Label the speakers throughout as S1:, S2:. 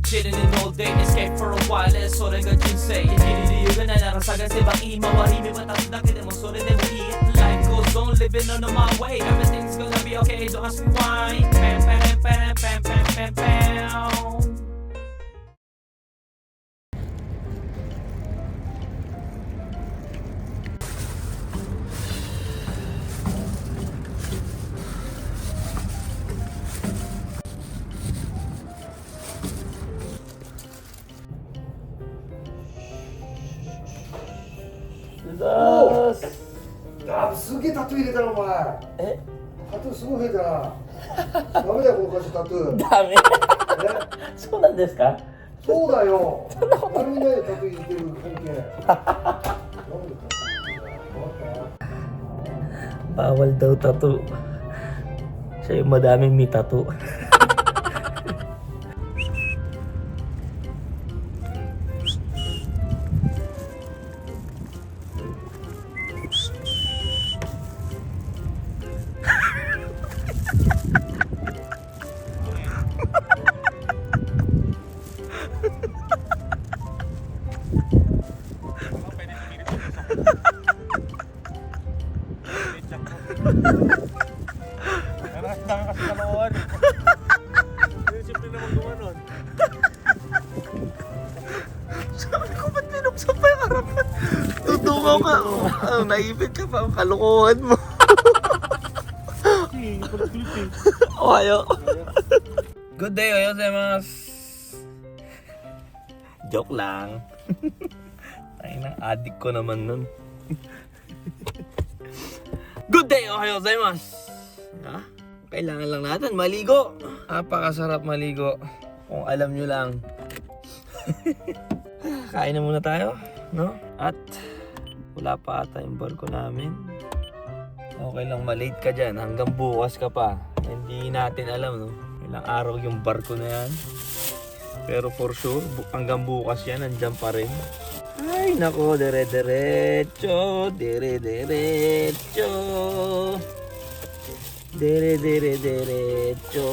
S1: chilling in all day, escape for a while, それが人生生きる理由がないなら探せばいい周り見渡すだけでもそれでもいい Life goes on, living on my way Everything's gonna be okay, don't ask me why Pam, pam, pam, pam, pam, pam, pam
S2: すげえタトゥー入れたなお前。
S3: え、
S2: タトゥーすごい増えたな。ダメだよこの会社タトゥー。
S3: ダメ。そうなんですか？
S2: そうだよ。誰もいないよタトゥー入れてる本家。
S3: Bawal daw tattoo. Siya yung madaming may tattoo.
S4: Dami kasi kalawan. Simple naman gumanon.
S3: Sabi ko, ba't binuksan pa yung harapan? Tutungaw ka. Naipit ka pa ang kalokohan mo. Ohayo. Good day, oyo gozaimasu. Joke lang. Ay na, addict ko naman nun. Good day, ohayo gozaimasu. Ha? Kailangan lang natin maligo. Napakasarap maligo. Kung alam nyo lang. Kain na muna tayo, no? At wala pa ata yung barko namin. Okay lang, malate ka dyan. Hanggang bukas ka pa. Hindi natin alam, no? Ilang araw yung barko na yan. Pero for sure, hanggang bukas yan, nandyan pa rin. Ay, nako, dire-diretso. Dire-diretso. Dire-dire-diretso.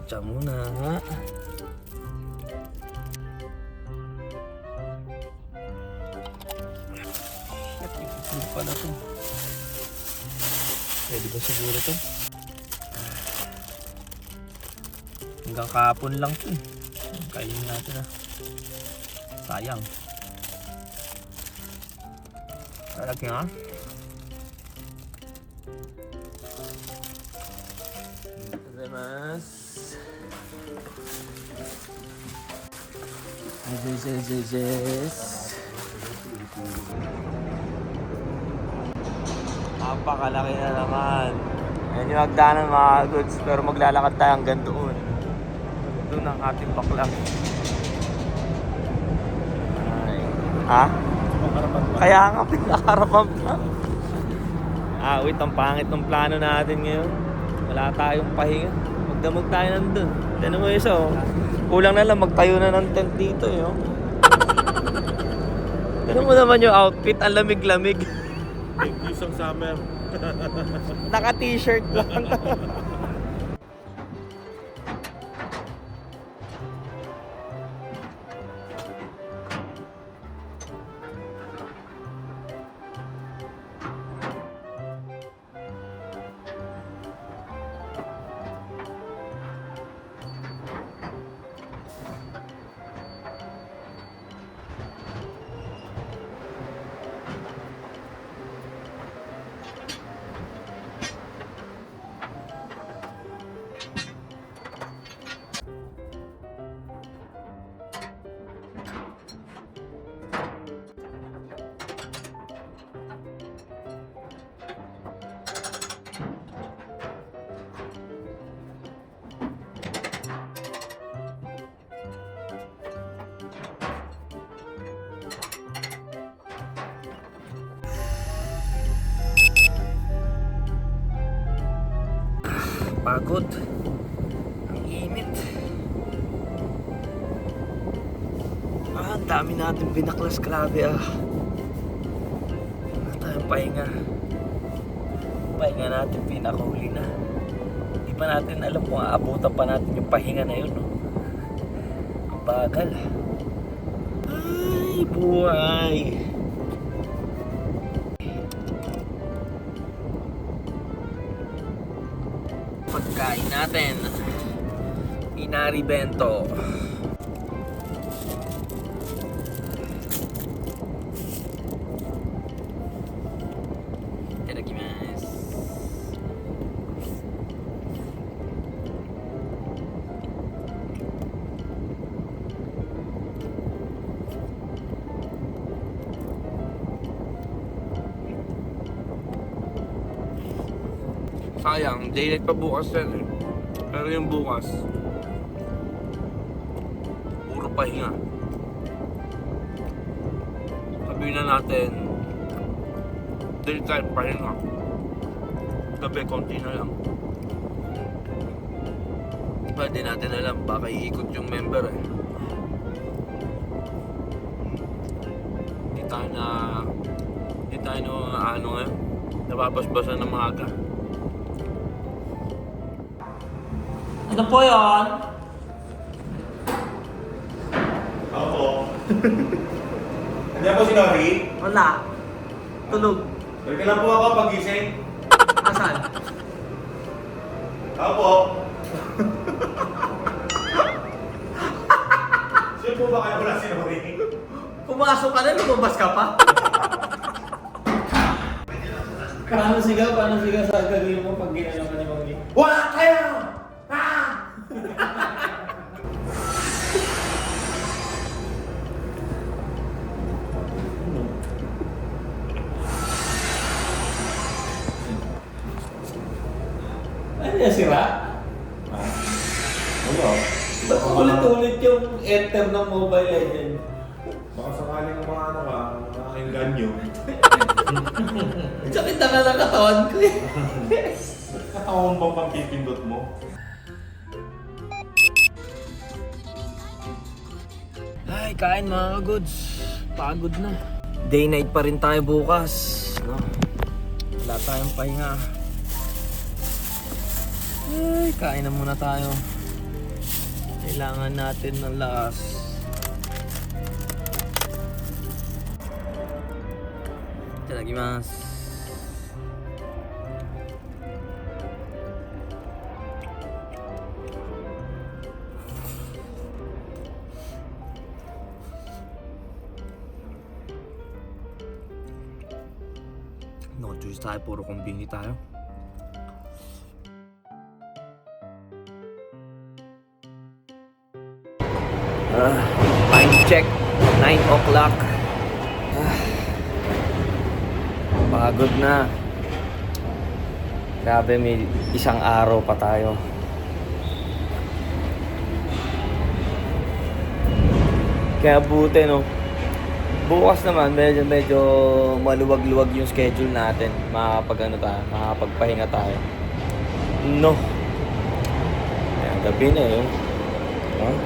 S3: Tsa muna ha. Ano pa na to? Pwede ba siguro to? Hanggang kahapon lang to eh. Kainin natin ah. Sayang. Talagyan nga. Napakalaki na naman. Yan yung hagdanan mga goods. Pero maglalakad tayo hanggang doon. Doon ang ating baklang. Ay. Ha? Kaya nga pinakaharapan pa. Wait, ang pangit ng plano natin ngayon. Wala tayong pahinga. Magdamag tayo nandun. Tinan mo isa oh. Kulang na lang magtayo na ng tent dito eh oh. Tinan mo naman yung outfit. Ang lamig-lamig.
S4: Isang summer.
S3: Naka-t-shirt lang. Pagod. Ang init. Ang dami natin binaklas, grabe Wala tayong pahinga. Pahinga natin pinakahuli na. Hindi pa natin alam kung aabutan pa natin yung pahinga na yun, no? Ang bagal. Ay, buhay. Pagkain natin. Inari bento. Itadakimasu.
S4: Sayang, daylight pa bukas yan eh. Pero yung bukas, puro pahinga. Sabihin na natin, daytime pahinga. Gabi, konti na lang. Pwede natin alam, baka iikot yung member eh. Hindi tayo na ano ngayon, nababasbasan ng maaga.
S1: Ano po yun?
S4: Opo. Nandiyan po si Nori?
S1: Wala. Tulog.
S4: Balik lang po ako pag-gising.
S1: Nasaan?
S4: Opo. Sino po ba kayo wala si Nori?
S1: Pumasok ka na, lumabas ka pa? Paano sigaw sa gagawin mo pag ginano ka ni Mami?
S4: Wala kayo!
S1: Ano yan, sira?
S4: Ano?
S1: Ba't ulit-ulit yung enter ng Mobile Legends?
S4: Baka sakaling mga ano ka, nakainganyo.
S1: Sakit na nga ng katawan ko eh.
S4: Katawan bang pampipindot mo?
S3: Ay, kain mga goods. Pagod na. Day night pa rin tayo bukas, no? Wala tayong pahinga. Ay, kain na muna tayo. Kailangan natin ng lakas. Itadakimasu. No choice tayo, puro kombini tayo. Time check, 9 o'clock. Pagod na. Grabe, may isang araw pa tayo. Kaya buti, no? Bukas naman, medyo maluwag-luwag yung schedule natin. Makakapagpahinga tayo. No. Ayan, gabi na yun. Huh?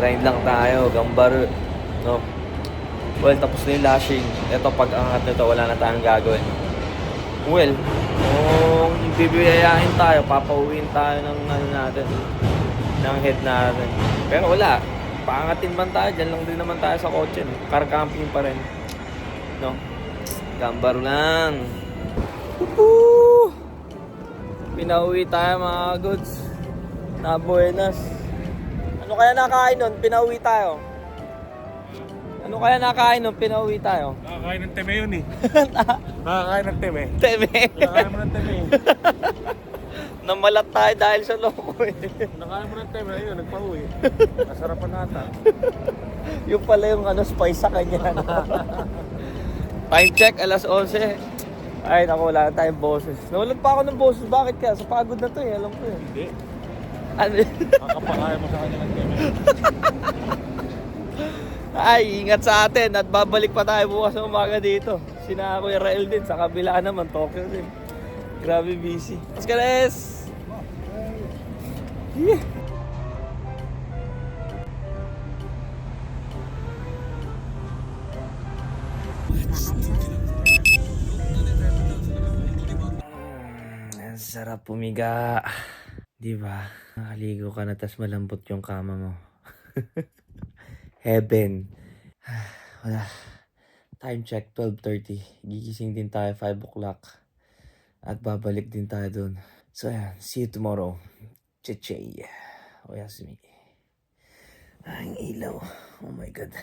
S3: Grind lang tayo, gambar. No. Well, tapos na yung lashing. Ito, pag angat nito, wala na tayong gagawin. Well, kung bibiyayain tayo, papauwiin tayo ng ng head natin. Pero wala. Paangatin man tayo, dyan lang din naman tayo sa kotse. No? Car camping pa rin. No? Gambar lang. Woohoo! Pinauwi tayo mga goods. Na Buenas. Ano kaya nakain nun? Pinauwi tayo. Ano kaya nakain nun? Pinauwi tayo.
S4: Nakakain ng teme yun eh. Nakakain ng teme.
S3: Teme.
S4: Nakakain mo ng teme.
S3: Namalat tayo dahil sa loko eh.
S4: Nakain mo ng teme, ayun, nagpauwi. Nasarapan nata.
S3: Yung pala yung spice sa kanya. Time check, alas 11. Ay, naku, wala na tayong boses. Nawalan pa ako ng boses. Bakit kaya? Sa pagod na to eh, alam ko eh.
S4: Hindi.
S3: Ano?
S4: Kakapakain mo sa kanya ng teme.
S3: Ay, ingat sa atin at babalik pa tayo bukas ng umaga dito. Sina Kuya Rael din, sa kabila naman, Tokyo din. Grabe busy. Let's go, guys! Ang sarap pumiga. Di ba? Nakaligo ka na tas malambot yung kama mo. Heaven. Wala. Time check, 12:30. Gigising din tayo 5 o'clock. At babalik din tayo dun. So ayan, see you tomorrow. Cheche. Oyasumi. Ang ilaw. Oh my God.